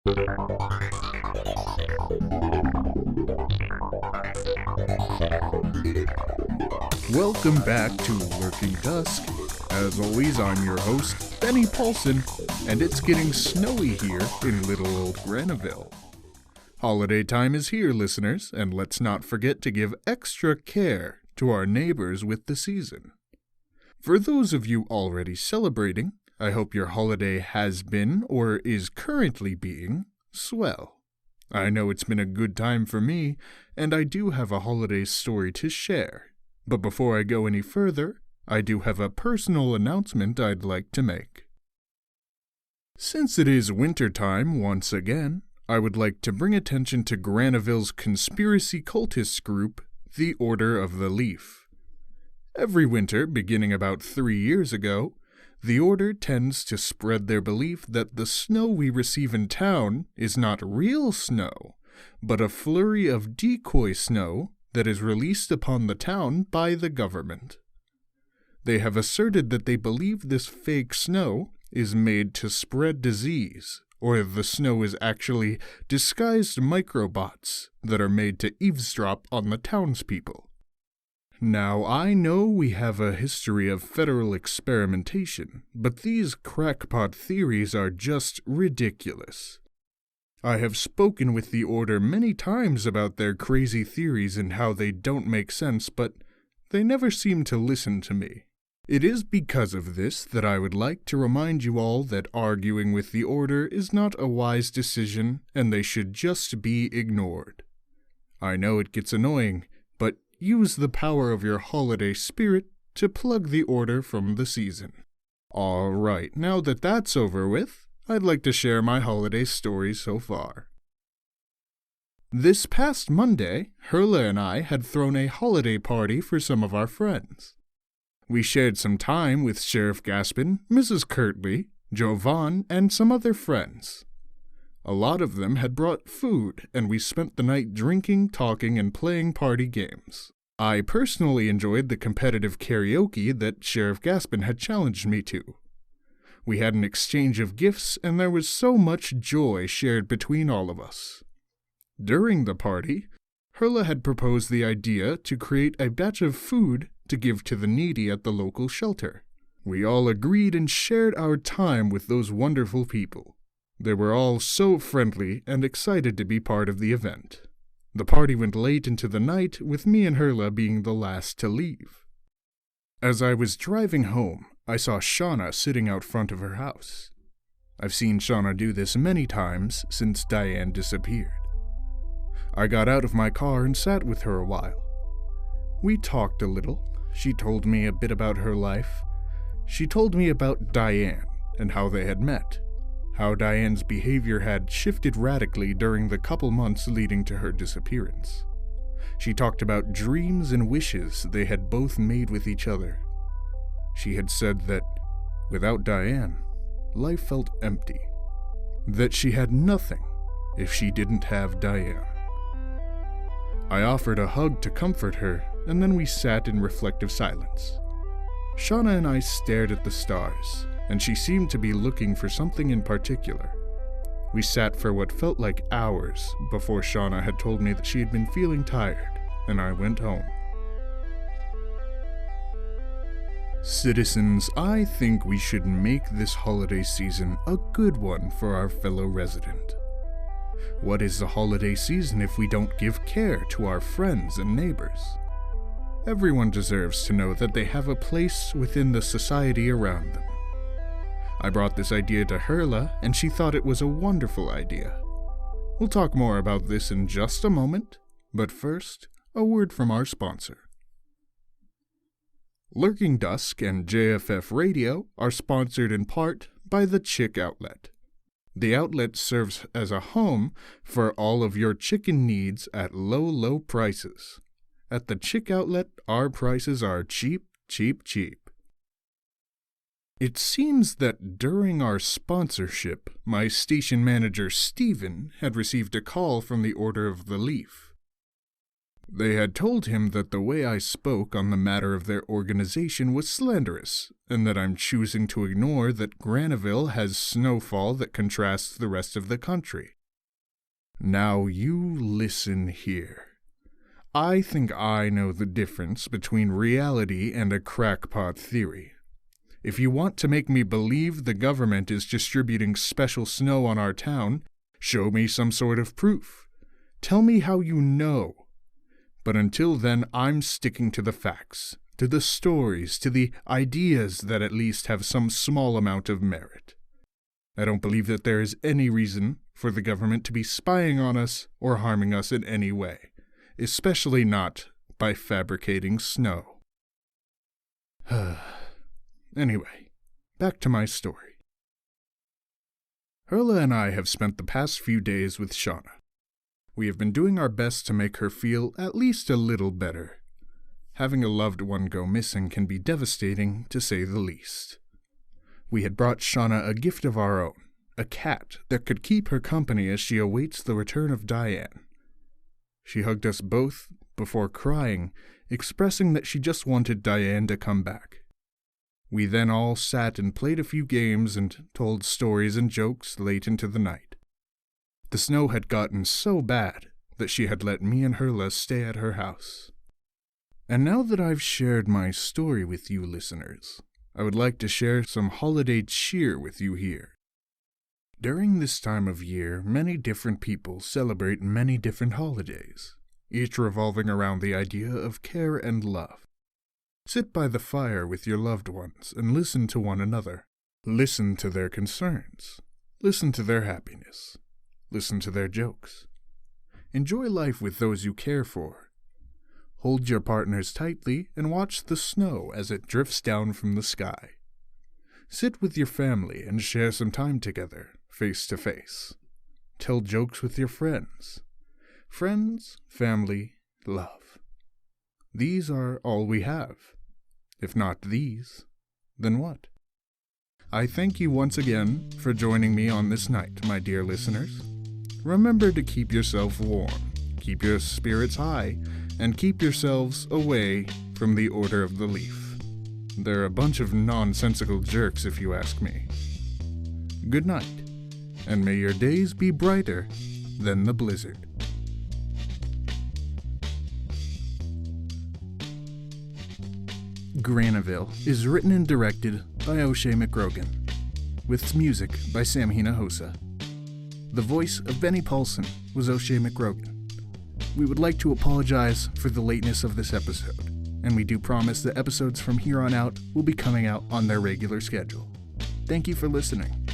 Welcome back to Lurking Dusk. As always, I'm your host, Benny Paulsen, and it's getting snowy here in little old Graniville. Holiday time is here, listeners, and let's not forget to give extra care to our neighbors with the season. For those of you already celebrating, I hope your holiday has been, or is currently being, swell. I know it's been a good time for me, and I do have a holiday story to share. But before I go any further, I do have a personal announcement I'd like to make. Since it is winter time once again, I would like to bring attention to Graniville's conspiracy cultist group, the Order of the Leaf. Every winter, beginning about 3 years ago, the Order tends to spread their belief that the snow we receive in town is not real snow, but a flurry of decoy snow that is released upon the town by the government. They have asserted that they believe this fake snow is made to spread disease, or the snow is actually disguised microbots that are made to eavesdrop on the townspeople. Now, I know we have a history of federal experimentation, but these crackpot theories are just ridiculous. I have spoken with the Order many times about their crazy theories and how they don't make sense, but they never seem to listen to me. It is because of this that I would like to remind you all that arguing with the Order is not a wise decision, and they should just be ignored. I know it gets annoying, but use the power of your holiday spirit to plug the Order from the season. Alright, now that that's over with, I'd like to share my holiday stories so far. This past Monday, Herla and I had thrown a holiday party for some of our friends. We shared some time with Sheriff Gaspin, Mrs. Kirtley, Jovan, and some other friends. A lot of them had brought food, and we spent the night drinking, talking, and playing party games. I personally enjoyed the competitive karaoke that Sheriff Gaspin had challenged me to. We had an exchange of gifts, and there was so much joy shared between all of us. During the party, Herla had proposed the idea to create a batch of food to give to the needy at the local shelter. We all agreed and shared our time with those wonderful people. They were all so friendly and excited to be part of the event. The party went late into the night, with me and Herla being the last to leave. As I was driving home, I saw Shauna sitting out front of her house. I've seen Shauna do this many times since Diane disappeared. I got out of my car and sat with her a while. We talked a little. She told me a bit about her life. She told me about Diane and how they had met, how Diane's behavior had shifted radically during the couple months leading to her disappearance. She talked about dreams and wishes they had both made with each other. She had said that, without Diane, life felt empty. That she had nothing if she didn't have Diane. I offered a hug to comfort her, and then we sat in reflective silence. Shauna and I stared at the stars, and she seemed to be looking for something in particular. We sat for what felt like hours before Shauna had told me that she had been feeling tired, and I went home. Citizens, I think we should make this holiday season a good one for our fellow resident. What is the holiday season if we don't give care to our friends and neighbors? Everyone deserves to know that they have a place within the society around them. I brought this idea to Herla, and she thought it was a wonderful idea. We'll talk more about this in just a moment, but first, a word from our sponsor. Lurking Dusk and JFF Radio are sponsored in part by the Chick Outlet. The outlet serves as a home for all of your chicken needs at low, low prices. At the Chick Outlet, our prices are cheap, cheap, cheap. It seems that during our sponsorship, my station manager Stephen had received a call from the Order of the Leaf. They had told him that the way I spoke on the matter of their organization was slanderous, and that I'm choosing to ignore that Graniville has snowfall that contrasts the rest of the country. Now you listen here. I think I know the difference between reality and a crackpot theory. If you want to make me believe the government is distributing special snow on our town, show me some sort of proof. Tell me how you know. But until then, I'm sticking to the facts, to the stories, to the ideas that at least have some small amount of merit. I don't believe that there is any reason for the government to be spying on us or harming us in any way, especially not by fabricating snow. Anyway, back to my story. Hurla and I have spent the past few days with Shauna. We have been doing our best to make her feel at least a little better. Having a loved one go missing can be devastating, to say the least. We had brought Shauna a gift of our own, a cat that could keep her company as she awaits the return of Diane. She hugged us both before crying, expressing that she just wanted Diane to come back. We then all sat and played a few games and told stories and jokes late into the night. The snow had gotten so bad that she had let me and Hurla stay at her house. And now that I've shared my story with you listeners, I would like to share some holiday cheer with you here. During this time of year, many different people celebrate many different holidays, each revolving around the idea of care and love. Sit by the fire with your loved ones and listen to one another. Listen to their concerns. Listen to their happiness. Listen to their jokes. Enjoy life with those you care for. Hold your partners tightly and watch the snow as it drifts down from the sky. Sit with your family and share some time together, face to face. Tell jokes with your friends. Friends, family, love. These are all we have. If not these, then what? I thank you once again for joining me on this night, my dear listeners. Remember to keep yourself warm, keep your spirits high, and keep yourselves away from the Order of the Leaf. They're a bunch of nonsensical jerks, if you ask me. Good night, and may your days be brighter than the blizzard. Graniville is written and directed by Oshay McGrogan, with music by Sam Hinojosa. The voice of Benny Paulsen was Oshay McGrogan. We would like to apologize for the lateness of this episode, and we do promise that episodes from here on out will be coming out on their regular schedule. Thank you for listening.